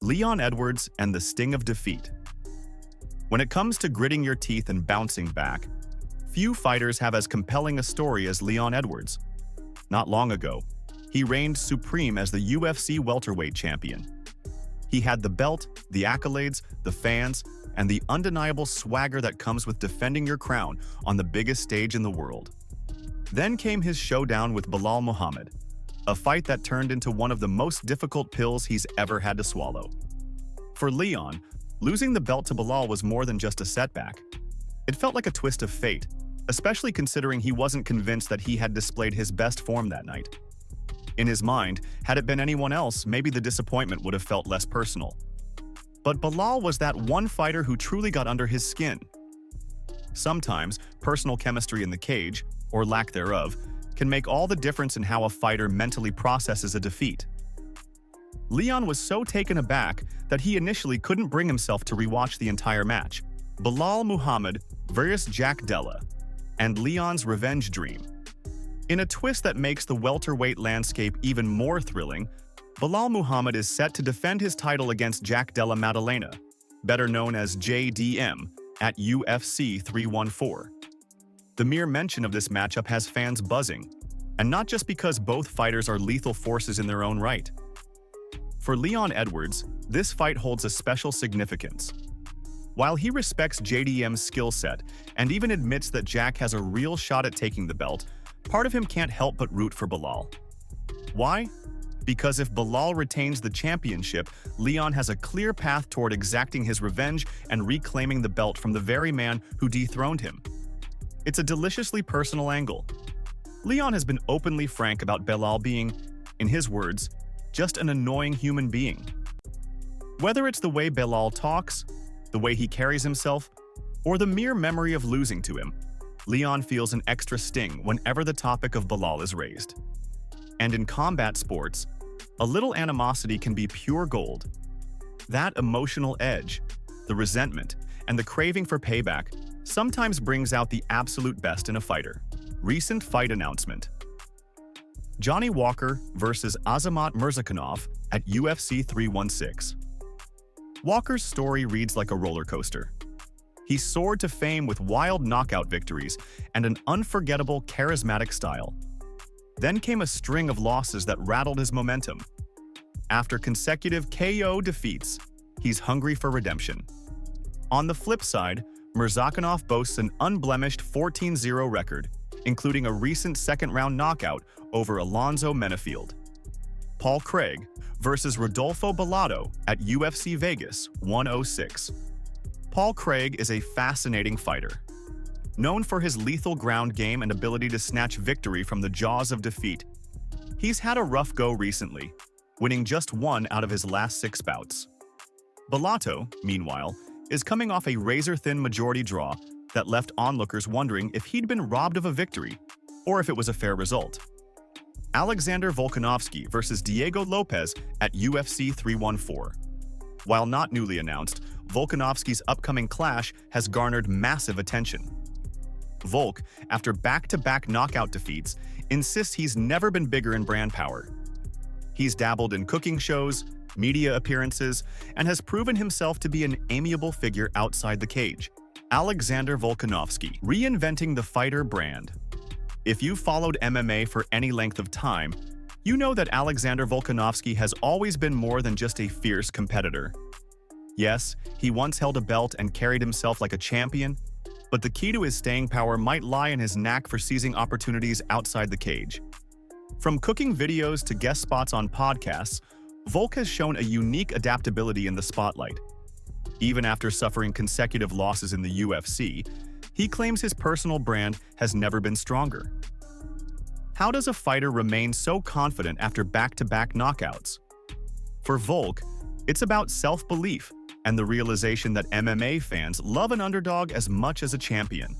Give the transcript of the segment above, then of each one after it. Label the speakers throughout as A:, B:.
A: Leon Edwards and the sting of defeat. When it comes to gritting your teeth and bouncing back, few fighters have as compelling a story as Leon Edwards. Not long ago, he reigned supreme as the UFC welterweight champion. He had the belt, the accolades, the fans, and the undeniable swagger that comes with defending your crown on the biggest stage in the world. Then came his showdown with Belal Muhammad, a fight that turned into one of the most difficult pills he's ever had to swallow. For Leon, losing the belt to Belal was more than just a setback. It felt like a twist of fate, especially considering he wasn't convinced that he had displayed his best form that night. In his mind, had it been anyone else, maybe the disappointment would have felt less personal. But Belal was that one fighter who truly got under his skin. Sometimes, personal chemistry in the cage, or lack thereof, can make all the difference in how a fighter mentally processes a defeat. Leon was so taken aback that he initially couldn't bring himself to rewatch the entire match. Belal Muhammad vs. Jack Della, and Leon's revenge dream. In a twist that makes the welterweight landscape even more thrilling, Belal Muhammad is set to defend his title against Jack Della Maddalena, better known as JDM, at UFC 314. The mere mention of this matchup has fans buzzing, and not just because both fighters are lethal forces in their own right. For Leon Edwards, this fight holds a special significance. While he respects JDM's skill set and even admits that Jack has a real shot at taking the belt, part of him can't help but root for Belal. Why? Because if Belal retains the championship, Leon has a clear path toward exacting his revenge and reclaiming the belt from the very man who dethroned him. It's a deliciously personal angle. Leon has been openly frank about Belal being, in his words, just an annoying human being. Whether it's the way Belal talks, the way he carries himself, or the mere memory of losing to him, Leon feels an extra sting whenever the topic of Belal is raised. And in combat sports, a little animosity can be pure gold. That emotional edge, the resentment, and the craving for payback sometimes brings out the absolute best in a fighter. Recent fight announcement. Johnny Walker vs. Azamat Murzakanov at UFC 316. Walker's story reads like a roller coaster. He soared to fame with wild knockout victories and an unforgettable, charismatic style. Then came a string of losses that rattled his momentum. After consecutive KO defeats, he's hungry for redemption. On the flip side, Murzakanov boasts an unblemished 14-0 record, including a recent second-round knockout over Alonzo Menefield. Paul Craig vs. Rodolfo Bellato at UFC Vegas 106. Paul Craig is a fascinating fighter. Known for his lethal ground game and ability to snatch victory from the jaws of defeat, he's had a rough go recently, winning just 1 out of his last 6 bouts. Bellato, meanwhile, is coming off a razor-thin majority draw that left onlookers wondering if he'd been robbed of a victory, or if it was a fair result. Alexander Volkanovski vs. Diego Lopez at UFC 314. While not newly announced, Volkanovski's upcoming clash has garnered massive attention. Volk, after back-to-back knockout defeats, insists he's never been bigger in brand power. He's dabbled in cooking shows, media appearances, and has proven himself to be an amiable figure outside the cage. Alexander Volkanovski, reinventing the fighter brand. If you've followed MMA for any length of time, you know that Alexander Volkanovski has always been more than just a fierce competitor. Yes, he once held a belt and carried himself like a champion, but the key to his staying power might lie in his knack for seizing opportunities outside the cage. From cooking videos to guest spots on podcasts, Volk has shown a unique adaptability in the spotlight. Even after suffering consecutive losses in the UFC, he claims his personal brand has never been stronger. How does a fighter remain so confident after back-to-back knockouts? For Volk, it's about self-belief and the realization that MMA fans love an underdog as much as a champion.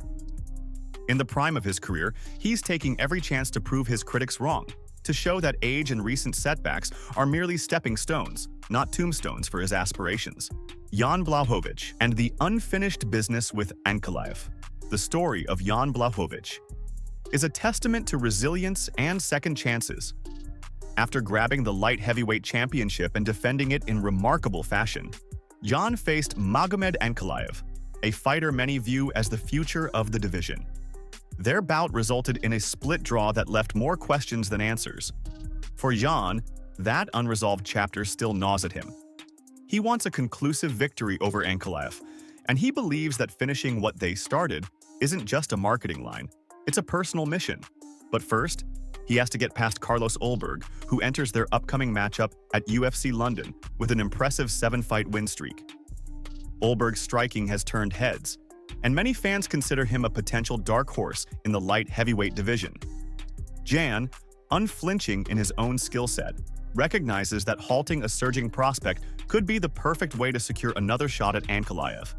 A: In the prime of his career, he's taking every chance to prove his critics wrong, to show that age and recent setbacks are merely stepping stones, not tombstones for his aspirations. Jan Blachowicz and the unfinished business with Ankalaev. The story of Jan Blachowicz is a testament to resilience and second chances. After grabbing the light heavyweight championship and defending it in remarkable fashion, Jan faced Magomed Ankalaev, a fighter many view as the future of the division. Their bout resulted in a split draw that left more questions than answers. For Jan, that unresolved chapter still gnaws at him. He wants a conclusive victory over Ankalaev, and he believes that finishing what they started isn't just a marketing line, it's a personal mission. But first, he has to get past Carlos Ulberg, who enters their upcoming matchup at UFC London with an impressive 7-fight win streak. Ulberg's striking has turned heads, and many fans consider him a potential dark horse in the light heavyweight division. Jan, unflinching in his own skill set, recognizes that halting a surging prospect could be the perfect way to secure another shot at Ankalaev.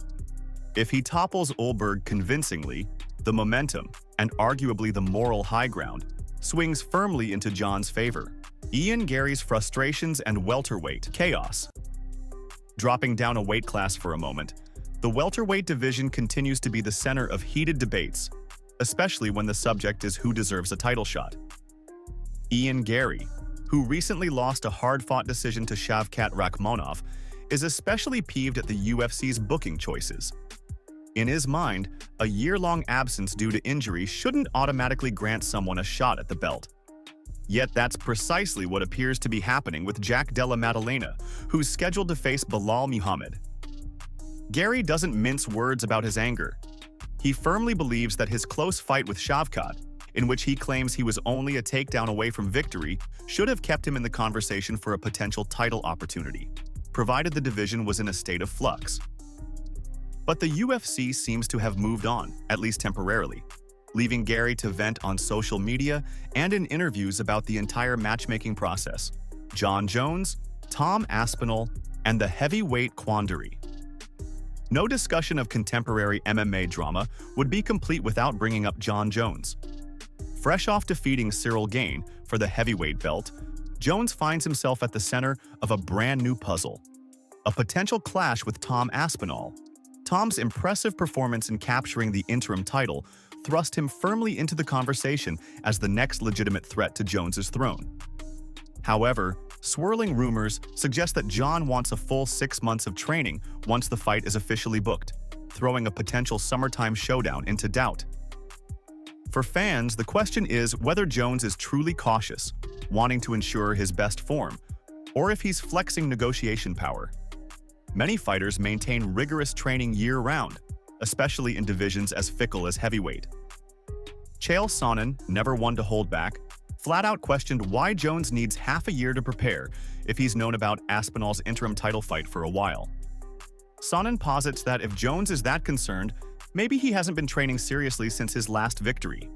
A: If he topples Ulberg convincingly, the momentum, and arguably the moral high ground, swings firmly into Jan's favor. Garry's frustrations and welterweight chaos. Dropping down a weight class for a moment, the welterweight division continues to be the center of heated debates, especially when the subject is who deserves a title shot. Garry, who recently lost a hard-fought decision to Shavkat Rakhmonov, is especially peeved at the UFC's booking choices. In his mind, a year-long absence due to injury shouldn't automatically grant someone a shot at the belt. Yet that's precisely what appears to be happening with Jack Della Maddalena, who's scheduled to face Bilal Muhammad. Garry doesn't mince words about his anger. He firmly believes that his close fight with Shavkat, in which he claims he was only a takedown away from victory, should have kept him in the conversation for a potential title opportunity, provided the division was in a state of flux. But the UFC seems to have moved on, at least temporarily, leaving Garry to vent on social media and in interviews about the entire matchmaking process, Jon Jones, Tom Aspinall, and the heavyweight quandary. No discussion of contemporary MMA drama would be complete without bringing up Jon Jones. Fresh off defeating Cyril Gane for the heavyweight belt, Jones finds himself at the center of a brand new puzzle, a potential clash with Tom Aspinall. Tom's impressive performance in capturing the interim title thrust him firmly into the conversation as the next legitimate threat to Jones's throne. However, swirling rumors suggest that Jon wants a full 6 months of training once the fight is officially booked, throwing a potential summertime showdown into doubt. For fans, the question is whether Jones is truly cautious, wanting to ensure his best form, or if he's flexing negotiation power. Many fighters maintain rigorous training year-round, especially in divisions as fickle as heavyweight. Chael Sonnen, never one to hold back, flat-out questioned why Jones needs half a year to prepare if he's known about Aspinall's interim title fight for a while. Sonnen posits that if Jones is that concerned, maybe he hasn't been training seriously since his last victory.